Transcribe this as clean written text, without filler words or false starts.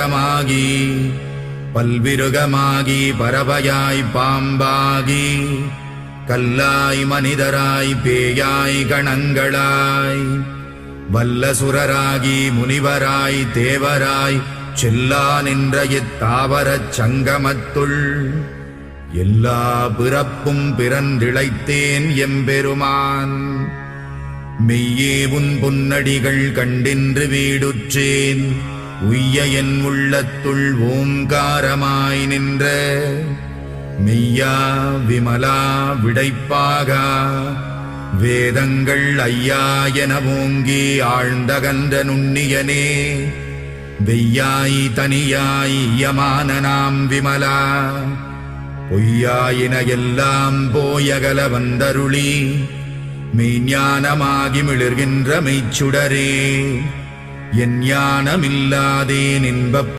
மாகி பல்விருகமாகி பறவையாய் பாம்பாகி கல்லாய் மனிதராய் பேயாய் கணங்களாய் வல்லசுரராகி முனிவராய் தேவராய் செல்லா நின்ற இத்தாவரச் சங்கமத்துள் எல்லா பிறப்பும் பிறந்திழைத்தேன் எம்பெருமான். மெய்யே உன் பொன்னடிகள் கண்டின்று வீடுற்றேன் உய்ய என் உள்ளத்துள் ஓங்காரமாய் நின்ற மெய்யா விமலா விடைப்பாகா வேதங்கள் ஐயா என ஓங்கி ஆழ்ந்தகன்ற நுண்ணியனே வெய்யாய் தனியாய் யமான நாம் விமலா பொய்யாயின எல்லாம் போயகல வந்தருளி மெய்ஞானமாகி மிளிர்கின்ற மெய்ச்சுடரே என் ஞானமில்லாதேன் இன்பப்